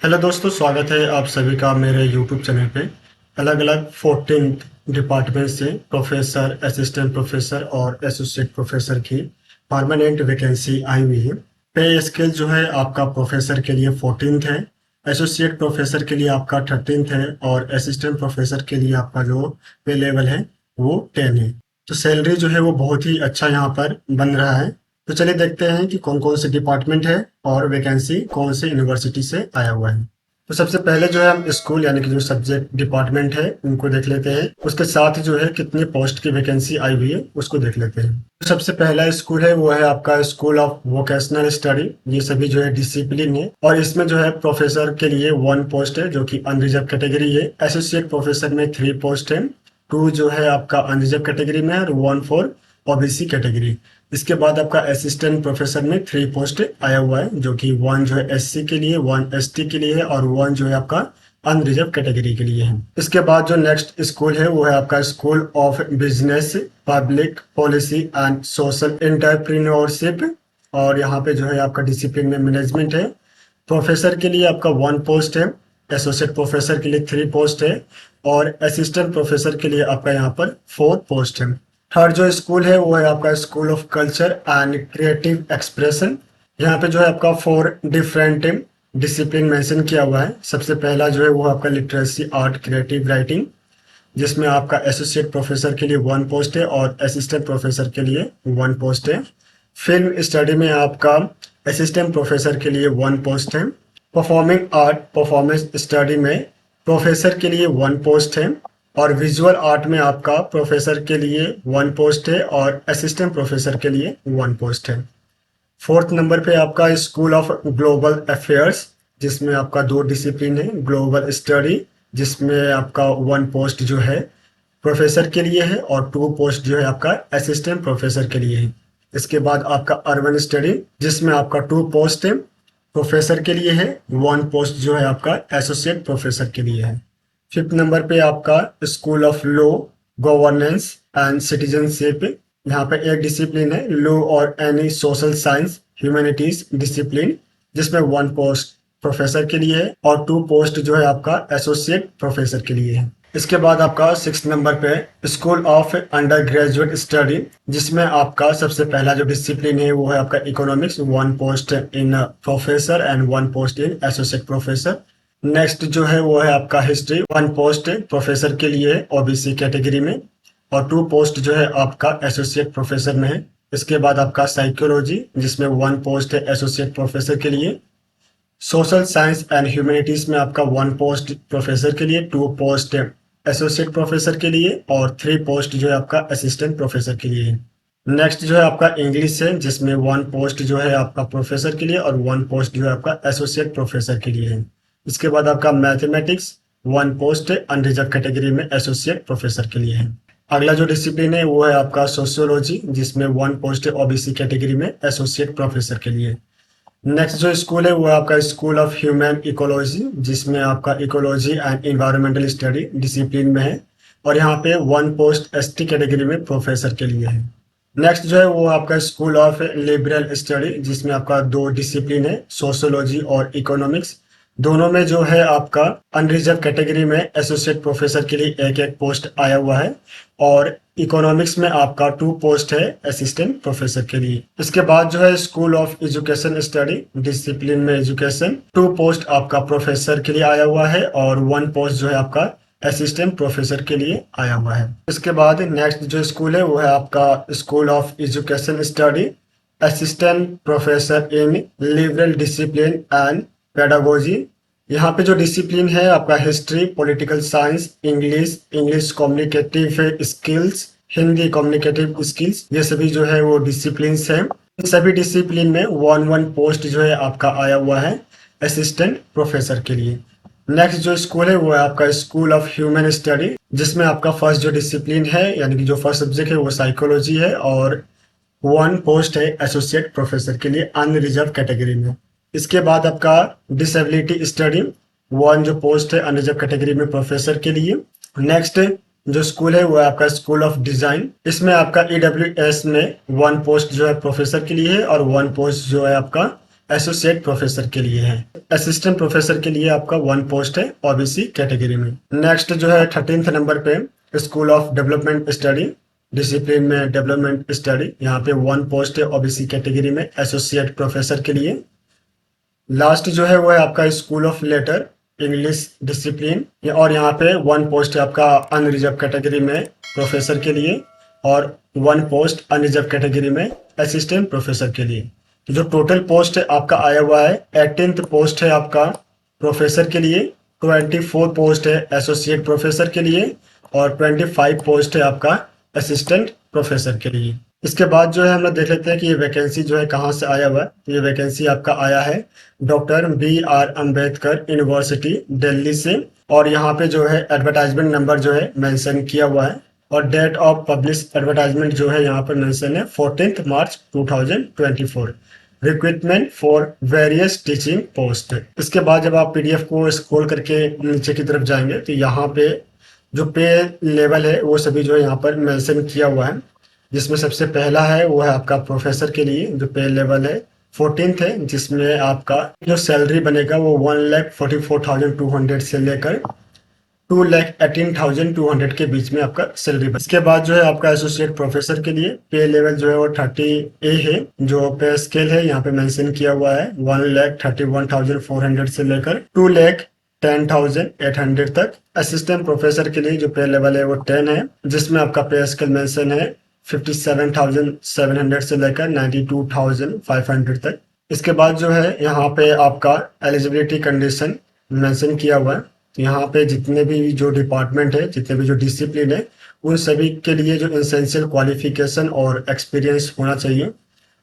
Hello दोस्तों, स्वागत है आप सभी का मेरे यूट्यूब चैनल पे। अलग अलग 14 डिपार्टमेंट से प्रोफेसर, असिस्टेंट प्रोफेसर और एसोसिएट प्रोफेसर की परमानेंट वैकेंसी आई हुई है। पे स्केल जो है आपका प्रोफेसर के लिए 14th है, एसोसिएट प्रोफेसर के लिए आपका 13th है और असिस्टेंट प्रोफेसर के लिए आपका जो पे लेवल है वो 10 है। तो सैलरी जो है वो बहुत ही अच्छा यहाँ पर बन रहा है। तो चलिए देखते हैं कि कौन कौन से डिपार्टमेंट है और वैकेंसी कौन से यूनिवर्सिटी से आया हुआ है। तो सबसे पहले जो है हम स्कूल यानी कि जो सब्जेक्ट डिपार्टमेंट है उनको देख लेते हैं। उसके साथ जो है कितने पोस्ट की वैकेंसी आई हुई है उसको देख लेते हैं। तो सबसे पहला स्कूल है वो है आपका स्कूल ऑफ वोकेशनल स्टडी। ये सभी जो है डिसिप्लिन है और इसमें जो है प्रोफेसर के लिए 1 पोस्ट है जो कि अनरिजर्व कैटेगरी है। एसोसिएट प्रोफेसर में 3 पोस्ट है, 2 जो है आपका अनरिजर्व कैटेगरी में है और 1 फॉर ओबीसी कैटेगरी। इसके बाद आपका असिस्टेंट प्रोफेसर में 3 पोस्ट आया हुआ है जो कि 1 जो है एससी के लिए, 1 एसटी के लिए है और 1 जो है आपका अनरिजर्व कैटेगरी के लिए है। इसके बाद जो नेक्स्ट स्कूल है वो है आपका school of business, public policy and social entrepreneurship. और यहाँ पे जो है आपका डिसिप्लिन में मैनेजमेंट है। प्रोफेसर के लिए आपका 1 पोस्ट है, एसोसिएट प्रोफेसर के लिए 3 पोस्ट है और असिस्टेंट प्रोफेसर के लिए आपका यहाँ पर 4 पोस्ट है। थर्ड जो स्कूल है वो है आपका school of culture and creative expression. यहाँ पे जो है आपका 4 डिफरेंट डिसिप्लिन मेंशन किया हुआ है। सबसे पहला जो है वो आपका लिटरेसी, आर्ट, क्रिएटिव राइटिंग, जिसमें आपका एसोसिएट प्रोफेसर के लिए 1 पोस्ट है और असिस्टेंट प्रोफेसर के लिए 1 पोस्ट है। फिल्म स्टडी में आपका असिस्टेंट प्रोफेसर के लिए 1 पोस्ट है। परफॉर्मिंग आर्ट परफॉर्मेंस स्टडी में प्रोफेसर के लिए 1 पोस्ट है और विजुअल आर्ट में आपका प्रोफेसर के लिए 1 पोस्ट है और असिस्टेंट प्रोफेसर के लिए 1 पोस्ट है। फोर्थ नंबर पे आपका स्कूल ऑफ ग्लोबल अफेयर्स, जिसमें आपका 2 डिसिप्लिन है, ग्लोबल स्टडी जिसमें आपका 1 पोस्ट जो है प्रोफेसर के लिए है और 2 पोस्ट जो है आपका असिस्टेंट प्रोफेसर के लिए है। इसके बाद आपका अर्बन स्टडी जिसमें आपका 2 पोस्ट है, प्रोफेसर के लिए है, 1 पोस्ट जो है आपका एसोसिएट प्रोफेसर के लिए है। फिफ्थ नंबर पे आपका school of law, governance and citizenship. यहाँ पे एक डिसिप्लिन है लॉ और any social science humanities discipline, जिसमें 1 पोस्ट प्रोफेसर के लिए है और 2 पोस्ट जो है आपका एसोसिएट प्रोफेसर के लिए है। इसके बाद आपका 6 नंबर पे school of under graduate study, जिसमें आपका सबसे पहला जो डिसिप्लिन है वो है आपका economics, 1 post in professor and 1 post in associate professor. Next जो है वो है आपका हिस्ट्री, 1 पोस्ट प्रोफेसर के लिए ओबीसी कैटेगरी में और 2 पोस्ट जो है आपका एसोसिएट प्रोफेसर में है। इसके बाद आपका साइकोलॉजी जिसमें 1 पोस्ट है एसोसिएट प्रोफेसर के लिए। सोशल साइंस एंड ह्यूमैनिटीज में आपका 1 पोस्ट प्रोफेसर के लिए, 2 पोस्ट एसोसिएट प्रोफेसर के लिए और 3 पोस्ट जो है आपका असिस्टेंट प्रोफेसर के लिए है। नेक्स्ट जो है आपका इंग्लिश है जिसमें 1 पोस्ट जो है आपका प्रोफेसर के लिए और 1 पोस्ट जो है आपका एसोसिएट प्रोफेसर के लिए है। इसके बाद आपका मैथमेटिक्स, 1 पोस्ट अनरिजर्व कैटेगरी में एसोसिएट प्रोफेसर के लिए है। अगला जो डिसिप्लिन है वो है आपका सोशियोलॉजी, जिसमें 1 पोस्ट ओबीसी कैटेगरी में एसोसिएट प्रोफेसर के लिए। नेक्स्ट जो स्कूल है वो है आपका स्कूल ऑफ ह्यूमन इकोलॉजी, जिसमें आपका ecology and environmental study discipline में है और यहाँ पे 1 पोस्ट एसटी कैटेगरी में प्रोफेसर के लिए है। नेक्स्ट जो है वो आपका स्कूल ऑफ लिबरल स्टडी, जिसमें आपका 2 डिसिप्लिन है, सोशियोलॉजी और इकोनॉमिक्स। दोनों में जो है आपका अनरिजर्व कैटेगरी में एसोसिएट प्रोफेसर के लिए 1 पोस्ट आया हुआ है और इकोनॉमिक्स में आपका 2 पोस्ट है असिस्टेंट प्रोफेसर के लिए। इसके बाद जो है school of education study discipline में एजुकेशन, 2 पोस्ट आपका प्रोफेसर के लिए आया हुआ है और 1 पोस्ट जो है आपका असिस्टेंट प्रोफेसर के लिए आया हुआ है। इसके बाद नेक्स्ट जो स्कूल है वो है आपका school of education study assistant professor in liberal discipline and pedagogy. यहाँ पे जो डिसिप्लिन है आपका history, political science, English communicative skills, Hindi communicative skills, ये सभी जो है वो डिसिप्लिन है। इन सभी डिसिप्लिन में 1 पोस्ट जो है आपका आया हुआ है असिस्टेंट प्रोफेसर के लिए। नेक्स्ट जो स्कूल है वो है आपका स्कूल ऑफ ह्यूमन स्टडी, जिसमें आपका फर्स्ट जो डिसिप्लिन है यानी कि जो फर्स्ट सब्जेक्ट है वो साइकोलॉजी है और 1 पोस्ट है एसोसिएट प्रोफेसर के लिए अनरिजर्व कैटेगरी में। इसके बाद आपका डिसेबिलिटी स्टडी, 1 जो पोस्ट है अनरिजर्व कैटेगरी में प्रोफेसर के लिए। नेक्स्ट जो स्कूल है वो है आपका स्कूल ऑफ डिजाइन, इसमें आपका ईडब्ल्यूएस में 1 पोस्ट जो है प्रोफेसर के लिए है और 1 पोस्ट जो है आपका एसोसिएट प्रोफेसर के लिए है। असिस्टेंट प्रोफेसर के लिए आपका 1 पोस्ट है ओबीसी कैटेगरी में। नेक्स्ट जो है 13th नंबर पे school of development study, discipline में डेवलपमेंट स्टडी, यहाँ पे 1 पोस्ट है ओबीसी कैटेगरी में एसोसिएट प्रोफेसर के लिए। लास्ट जो है वो है आपका school of letter, English discipline, और यहाँ पे 1 पोस्ट है आपका अनरिजर्व कैटेगरी में प्रोफेसर के लिए और 1 पोस्ट अनरिजर्व कैटेगरी में असिस्टेंट प्रोफेसर के लिए। जो टोटल पोस्ट है आपका आया हुआ है 18th पोस्ट है आपका प्रोफेसर के लिए, 24 पोस्ट है एसोसिएट प्रोफेसर के लिए और 25 पोस्ट है आपका असिस्टेंट प्रोफेसर के लिए। इसके बाद जो है हम लोग देख लेते हैं कि ये वैकेंसी जो है कहाँ से आया हुआ है। तो ये वैकेंसी आपका आया है doctor BR Ambedkar university Delhi से, और यहाँ पे जो है एडवर्टाइजमेंट नंबर जो है मेंशन किया हुआ है और डेट ऑफ पब्लिश एडवर्टाइजमेंट जो है यहाँ पर मेंशन है 14th March 2024। Recruitment for various teaching post. इसके बाद जब आप PDF को स्क्रॉल करके नीचे की तरफ जाएंगे तो यहाँ पे जो पे लेवल है वो सभी जो है यहाँ पर मेंशन किया हुआ है, जिसमें सबसे पहला है वो है आपका प्रोफेसर के लिए जो पे लेवल है 14th है, जिसमें आपका जो सैलरी बनेगा वो 1,44,200 से लेकर 2,18,200 के बीच में आपका सैलरी। इसके बाद जो है आपका एसोसिएट प्रोफेसर के लिए पे लेवल जो है वो 30A है। जो पे स्केल है यहाँ पे मेंशन किया हुआ है 1,31,400 से लेकर 2,10,800 तक। असिस्टेंट प्रोफेसर के लिए जो पे लेवल है वो 10 है, जिसमें आपका पे स्केल मेंशन है 57,700 से लेकर 92,500 तक। इसके बाद जो है यहाँ पे आपका एलिजिबिलिटी कंडीशन मेंशन किया हुआ है। तो यहाँ पे जितने भी जो डिपार्टमेंट है, जितने भी जो डिसिप्लिन है, उन सभी के लिए जो एसेंशियल क्वालिफिकेशन और एक्सपीरियंस होना चाहिए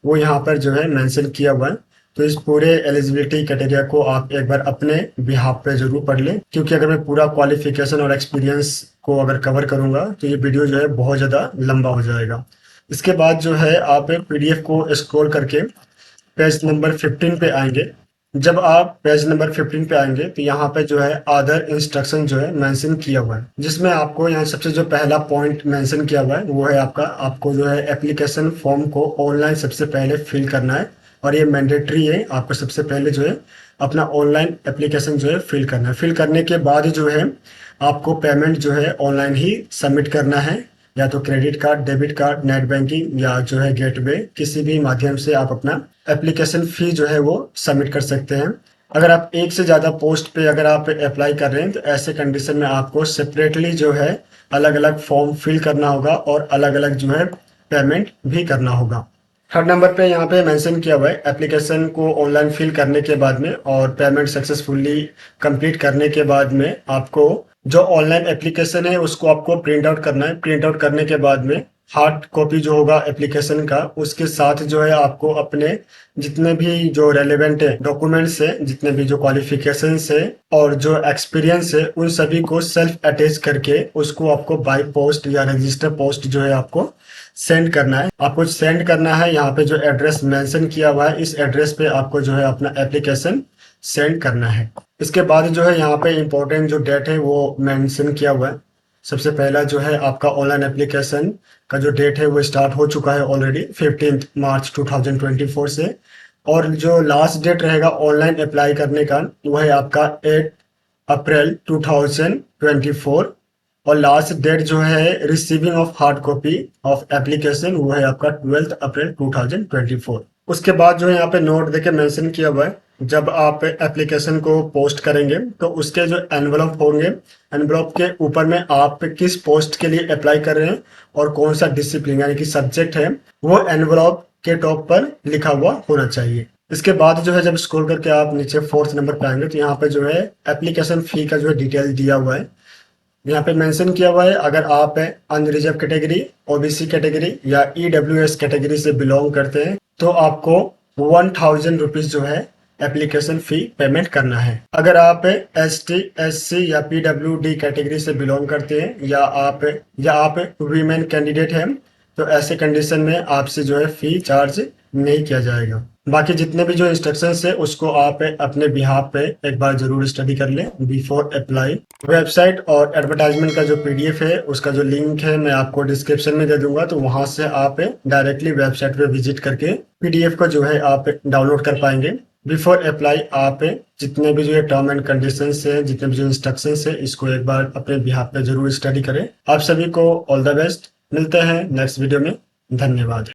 वो यहाँ पर जो है मेंशन किया हुआ है। तो इस पूरे एलिजिबिलिटी क्राइटेरिया को आप एक बार अपने बिहाफ पे जरूर पढ़ लें, क्योंकि अगर मैं पूरा क्वालिफिकेशन और एक्सपीरियंस को अगर कवर करूंगा तो ये वीडियो जो है बहुत ज़्यादा लंबा हो जाएगा। इसके बाद जो है आप PDF को स्क्रॉल करके पेज नंबर 15 पे आएंगे। जब आप पेज नंबर 15 पे आएंगे तो यहाँ पे जो है अदर इंस्ट्रक्शन जो है मेंशन किया हुआ है, जिसमें आपको यहाँ सबसे जो पहला पॉइंट मेंशन किया हुआ है वो है आपको जो है एप्लीकेशन फॉर्म को ऑनलाइन सबसे पहले फिल करना है, और ये मैंडेटरी है। आपको सबसे पहले जो है अपना ऑनलाइन एप्लीकेशन जो है फिल करना है। फिल करने के बाद जो है आपको पेमेंट जो है ऑनलाइन ही सबमिट करना है, या तो credit card, debit card, net banking या जो है गेटवे, किसी भी माध्यम से आप अपना एप्लीकेशन फी जो है वो सबमिट कर सकते हैं। अगर आप एक से ज़्यादा पोस्ट पे अगर आप अप्लाई कर रहे हैं तो ऐसे कंडीशन में आपको सेपरेटली जो है अलग अलग फॉर्म फिल करना होगा और अलग अलग जो है पेमेंट भी करना होगा। 3rd नंबर पे यहाँ पे मेंशन किया हुआ है एप्लीकेशन को ऑनलाइन फिल करने के बाद में और पेमेंट सक्सेसफुली कंप्लीट करने के बाद में आपको जो ऑनलाइन एप्लीकेशन है उसको आपको प्रिंट आउट करना है। प्रिंट आउट करने के बाद में हार्ड कॉपी जो होगा एप्लीकेशन का, उसके साथ जो है आपको अपने जितने भी जो रेलेवेंट डॉक्यूमेंट्स है, जितने भी जो क्वालिफिकेशंस है और जो एक्सपीरियंस है, उन सभी को सेल्फ अटैच करके उसको आपको बाय पोस्ट या रजिस्टर पोस्ट जो है आपको सेंड करना है। आपको सेंड करना है, यहाँ पे जो एड्रेस मेंशन किया हुआ है इस एड्रेस पे आपको जो है अपना एप्लीकेशन सेंड करना है। इसके बाद जो है यहाँ पे इम्पोर्टेंट जो डेट है वो मेंशन किया हुआ है। सबसे पहला जो है आपका ऑनलाइन एप्लीकेशन का जो डेट है वो स्टार्ट हो चुका है ऑलरेडी 15 मार्च 2024 से, और जो लास्ट डेट रहेगा ऑनलाइन अप्लाई करने का वो है आपका 8 अप्रैल 2024, और लास्ट डेट जो है receiving of hard copy of application वो है आपका 12 अप्रैल 2024। उसके बाद जो है यहाँ पे नोट देके मेंशन किया हुआ है, जब आप एप्लीकेशन को पोस्ट करेंगे तो उसके जो एनवलप होंगे, एनवलप के ऊपर में आप किस पोस्ट के लिए अप्लाई कर रहे हैं और कौन सा डिसिप्लिन यानी कि सब्जेक्ट है वो एनवलप के टॉप पर लिखा हुआ होना चाहिए। इसके बाद जो है जब स्क्रॉल करके आप नीचे 4th नंबर पे आएंगे तो यहाँ पे जो है एप्लीकेशन फी का जो है डिटेल दिया हुआ है। यहाँ पे मेंशन किया हुआ है अगर आप अनरिजर्व कैटेगरी, ओबीसी कैटेगरी या EWS कैटेगरी से बिलोंग करते हैं तो आपको 1000 रुपीज जो है एप्लीकेशन फी पेमेंट करना है। अगर आप ST, SC या PWD कैटेगरी से बिलोंग करते हैं या आप वीमेन कैंडिडेट हैं तो ऐसे कंडीशन में आपसे जो है फी चार्ज नहीं किया जाएगा। बाकी जितने भी जो इंस्ट्रक्शंस है उसको आप अपने बिहाफ पे एक बार जरूर स्टडी कर लें बिफोर अप्लाई। वेबसाइट और एडवर्टाइजमेंट का जो PDF है उसका जो लिंक है मैं आपको डिस्क्रिप्शन में दे दूंगा, तो वहां से आप डायरेक्टली वेबसाइट पे विजिट करके PDF को जो है आप डाउनलोड कर पाएंगे। बिफोर अप्लाई आप जितने भी जो टर्म एंड कंडीशंस है, जितने भी जो इंस्ट्रक्शंस है, इसको एक बार अपने बिहाफ पे जरूर स्टडी करें। आप सभी को ऑल द बेस्ट। मिलते हैं नेक्स्ट वीडियो में। धन्यवाद।